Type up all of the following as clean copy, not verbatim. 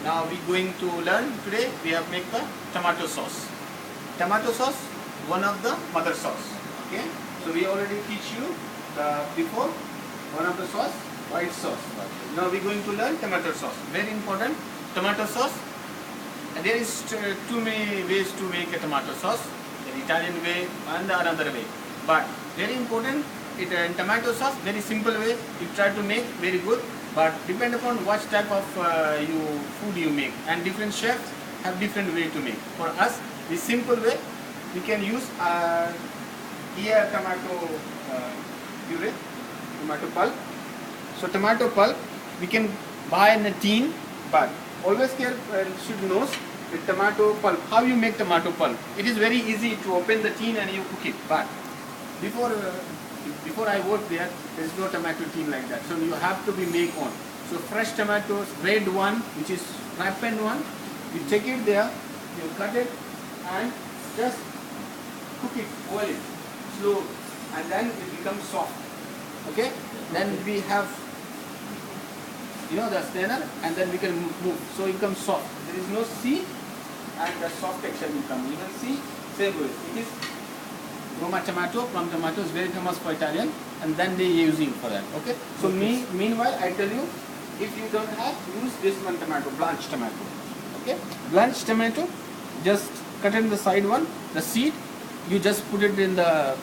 Now we're going to learn today. We have make the tomato sauce. Tomato sauce, one of the mother sauce. Okay. So we already teach you before one of the sauce, white sauce. Now we're going to learn tomato sauce. Very important. Tomato sauce. And there is too many ways to make a tomato sauce. The Italian way and the another way. But very important. In tomato sauce, very simple way. You try to make very good. But depend upon what type of food you make, and different chefs have different way to make. For us, the simple way, we can use here tomato puree, tomato pulp. So tomato pulp we can buy in a tin, but always should know the tomato pulp. How you make tomato pulp? It is very easy to open the tin and you cook it. But before I worked there is no tomato tin like that. So you have to be make on. So fresh tomatoes, red one, which is ripened one, you take it there, you cut it and just cook it, boil it, slow, and then it becomes soft. Okay? Then we have, the strainer, and then we can move. So it becomes soft. There is no seed, and the soft texture will come. You can see, same way. It is Roma tomato, plum tomato is very famous for Italian, and then they using for that. Okay. So meanwhile, I tell you, if you don't have, use this one tomato, blanched tomato. Okay. Blanched tomato, just cut in the side one, the seed, you just put it in the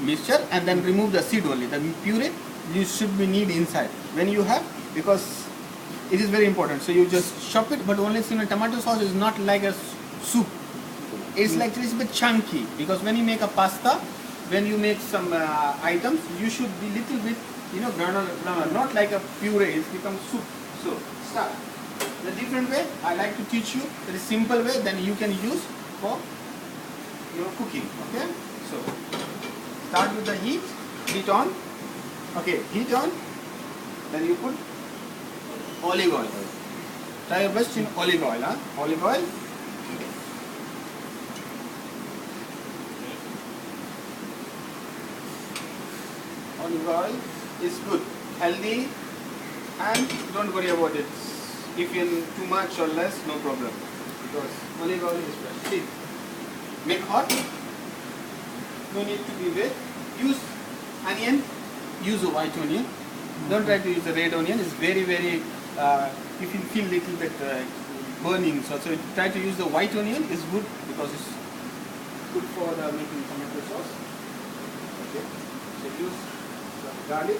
mixture and then remove the seed only. The puree you should be need inside. When you have, because it is very important. So you just chop it, but only thing, tomato sauce is not like a soup. It's like a little bit chunky, because when you make a pasta, when you make some items, you should be little bit, granular, not like a puree. It becomes soup. So start. The different way I like to teach you. There is simple way. Then you can use for your cooking. Okay. So start with the heat. Heat on. Okay. Heat on. Then you put olive oil. Try your best in olive oil. Olive oil. Olive oil is good, healthy, and don't worry about it. If you too much or less, no problem, because olive oil is fresh. See, make hot. No need to be wet. Use onion. Use a white onion. Don't try to use a red onion. It's very if you feel little bit burning. So try to use the white onion. Is good because it's good for making tomato sauce. Okay. So use some garlic,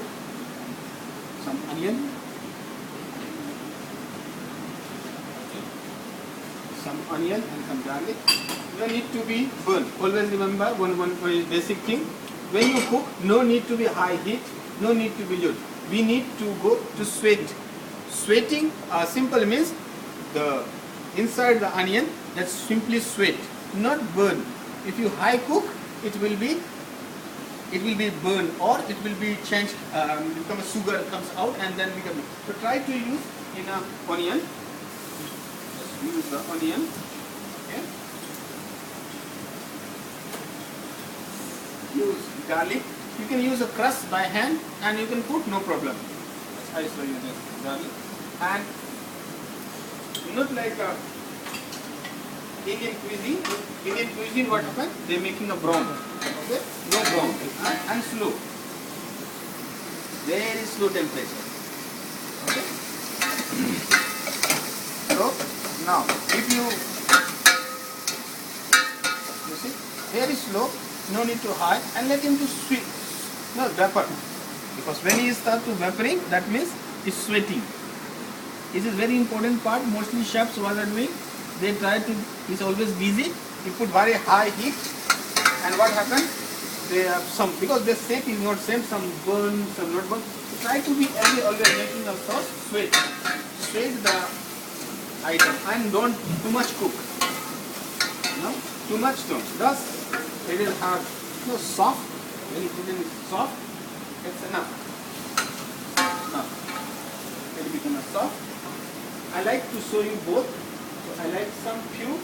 some onion, and some garlic. You need to be burnt. Always remember one basic thing. When you cook, no need to be high heat, no need to be low. We need to go to sweat. Sweating simple means the inside the onion, that's simply sweat, not burn. If you high cook, it will be burned, or it will be changed, become a sugar comes out and then become. So try to use in a onion. Just use the onion. Okay. Use garlic. You can use a crust by hand and you can put, no problem. I show you this garlic. And not like Indian cuisine. Indian cuisine, what happens? They're making a brown. Okay? No brown. And slow. Very slow temperature. Okay? So, now, if you see, very slow, no need to high, and let him to sweet, vapor. Because when he starts to evaporate, that means he's sweating. This is very important part. Mostly chefs, what are doing? They try to, he's always busy. He put very high heat, and what happens? They have some, because the shape is not same, some burn, some not burn. So try to be always making a sauce sweat. Sweat the item, and don't too much cook. No, too much don't. Thus, it will have soft. When you put in soft, it's enough. Now, it will become soft. I like to show you both. So I like some few.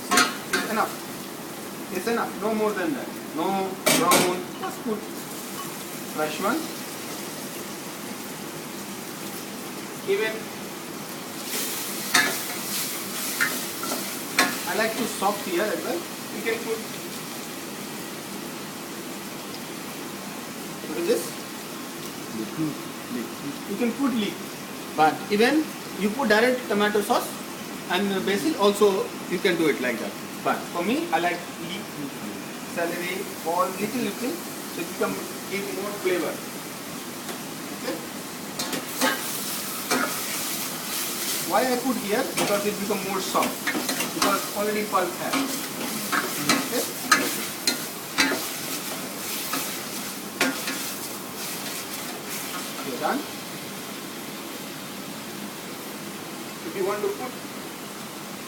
See, it's enough. It's enough. No more than that. No brown. Just put fresh one. even I like to soft here as well. You can put what is this? You can put leek, but even you put direct tomato sauce and basil also you can do it like that. But for me, I like leek, celery, all little so it can give more flavor. Okay. Why I put here? Because it become more soft. Because already pulp has. Okay. You're done. If you want to put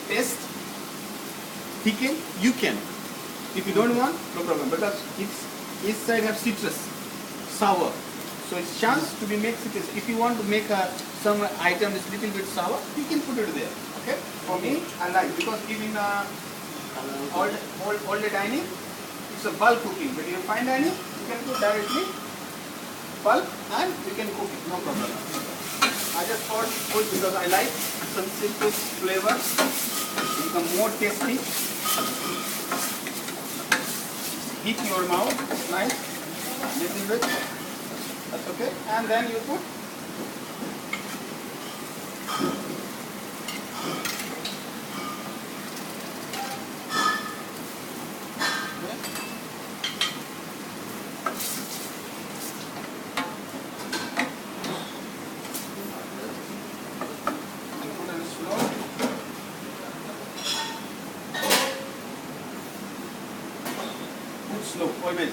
paste, thicken, you can. If you don't want, no problem. Because each side have citrus, sour. So it's chance to be made citrus. If you want to make some item is little bit sour, you can put it there. Okay. For me, I like because even all the dining, it's a bulk cooking. But if you fine dining, you can put directly pulp and you can cook it, no problem. I just put because I like some citrus flavor. It become more tasty. Heat your mouth, nice, little bit. That's okay. And then you put slow, always,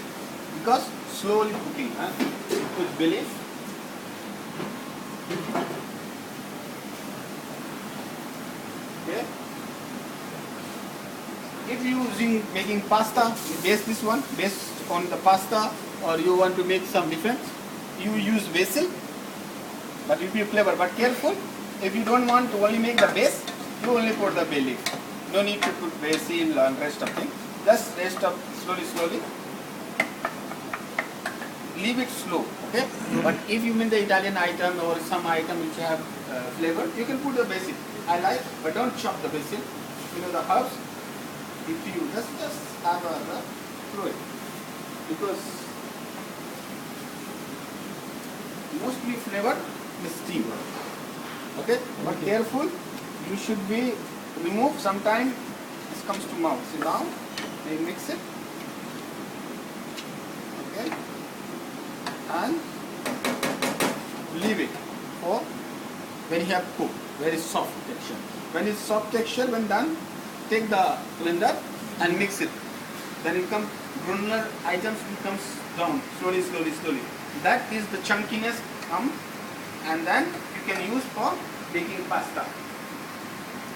because slowly cooking, with belief. Okay. If you using making pasta, you base this one based on the pasta, or you want to make some difference, you use basil, but it will be flavor. But careful, if you don't want to only make the base, you only put the bay leaf. No need to put basil and rest of things. Just rest up slowly. Leave it slow, okay? But if you mean the Italian item or some item which have flavor, you can put the basil. I like, but don't chop the basil. You know the herbs. If you just have a throw it, because mostly flavor is steam. Okay, but careful. You should be remove. Sometime this comes to mouth. See now, they mix it. Okay. And leave it for when you have cooked, very soft texture. When it's soft texture, when done, take the blender and mix it. Then it comes, brunner items becomes down slowly. That is the chunkiness come, and then you can use for making pasta.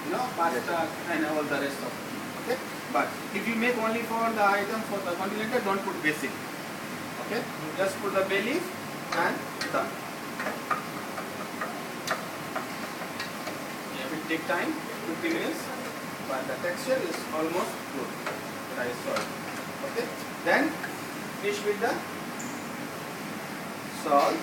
You know, pasta and all the rest of it. Okay, but if you make only for the item for the continental, don't put basil. Okay, just put the bay leaf and done. It will take time, 50 minutes, but the texture is almost good. Rice salt. Okay, then finish with the salt.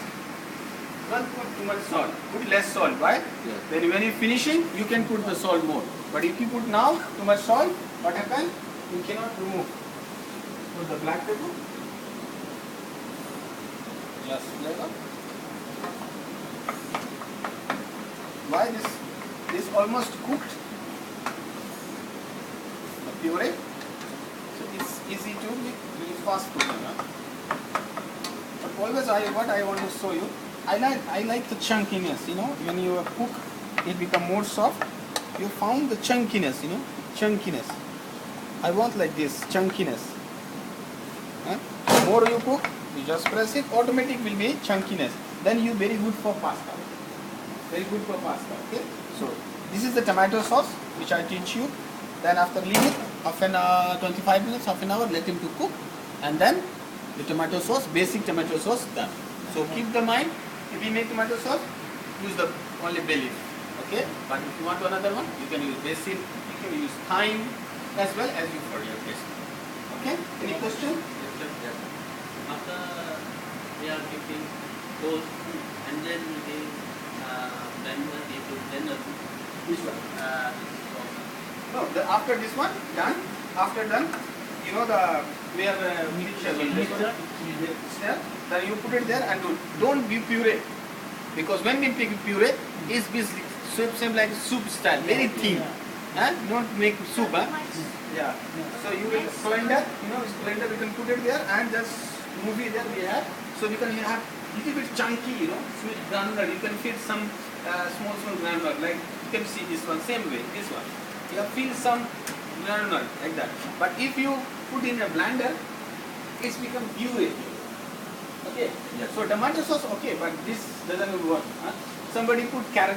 Don't put too much salt. Put less salt. Why? Yes. Then when you finishing, you can put the salt more. But if you put now too much salt, what happens? You cannot remove. Put the black pepper. Just flavor. Why this almost cooked the puree, so it's easy to be really fast cooking. But always what I want to show you, I like the chunkiness. You know, when you cook, it become more soft. You found the chunkiness. You know, chunkiness. I want like this chunkiness. More you cook, you just press it, automatic will be chunkiness. Then you very good for pasta. Very good for pasta. Okay. So this is the tomato sauce which I teach you. Then after leave it half an hour, 25 minutes, half an hour, let him to cook, and then the tomato sauce, basic tomato sauce done. So keep the mind, if you make tomato sauce, use the only bay leaf. Okay. But if you want another one, you can use basil, you can use thyme, as well as you for your taste. Okay. Any question? After we are keeping cold and then we blend Which one? No, after this one done. After done, you know we have a mixture. Then you put it there and don't be puree, because when we pick puree, it's same like soup style, very thin. Don't make soup. Yeah. So you will blender, blender we can put it there and just move it there we have. So we can have little bit chunky, sweet granular. You can feel some small granular, like you can see this one, same way, this one. You feel some granular like that. But if you put in a blender, it's become puree. Okay. Yeah. So tomato sauce, okay, but this doesn't work. Somebody put carrot.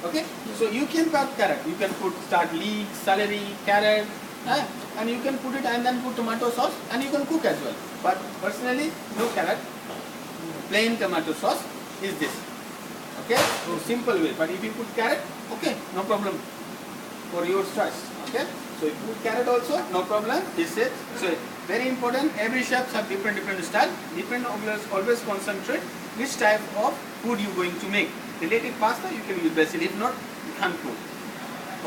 Okay. So you can put carrot. You can start leek, celery, carrot, and you can put it and then put tomato sauce, and you can cook as well. But personally, no carrot. Plain tomato sauce is this. Okay. So simple way. But if you put carrot, okay, no problem. For your choice. Okay. So if you put carrot also, no problem. This is so very important. Every chefs have different style. Always concentrate which type of food you going to make. Related pasta you can use basil. If not, you can't cook.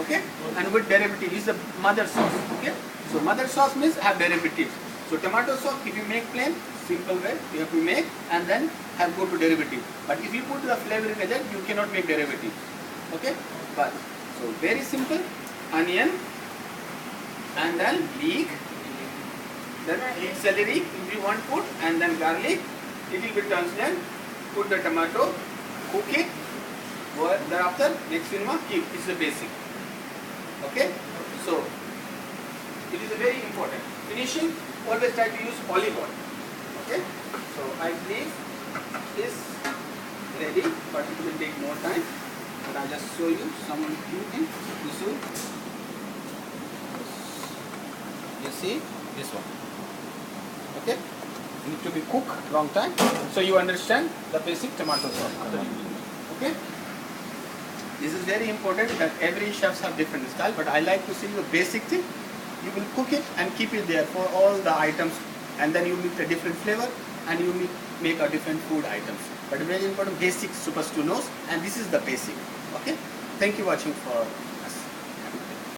Okay. And with derivative is the mother sauce. Okay. So mother sauce means have derivatives. So tomato sauce, if you make plain, simple way you have to make and then have go to derivative. But if you put the flavor agent, you cannot make derivative. Okay. But so very simple. Onion and then leek, then leek celery if you want put, and then garlic, little bit transient, put the tomato, cook it, thereafter next cinema keep. It's the basic. Okay. So it is a very important. Finishing, always try to use olive oil. Okay. So I believe is ready, but it will take more time. But I'll just show you some few things. You see this one. Okay. Need to be cooked long time, so you understand the basic tomato sauce. Okay. This is very important that every chefs have different style, but I like to see the basic thing. You will cook it and keep it there for all the items, and then you make a different flavor and you make a different food items. But very important basics supposed to know, and this is the basic. Okay. Thank you for watching for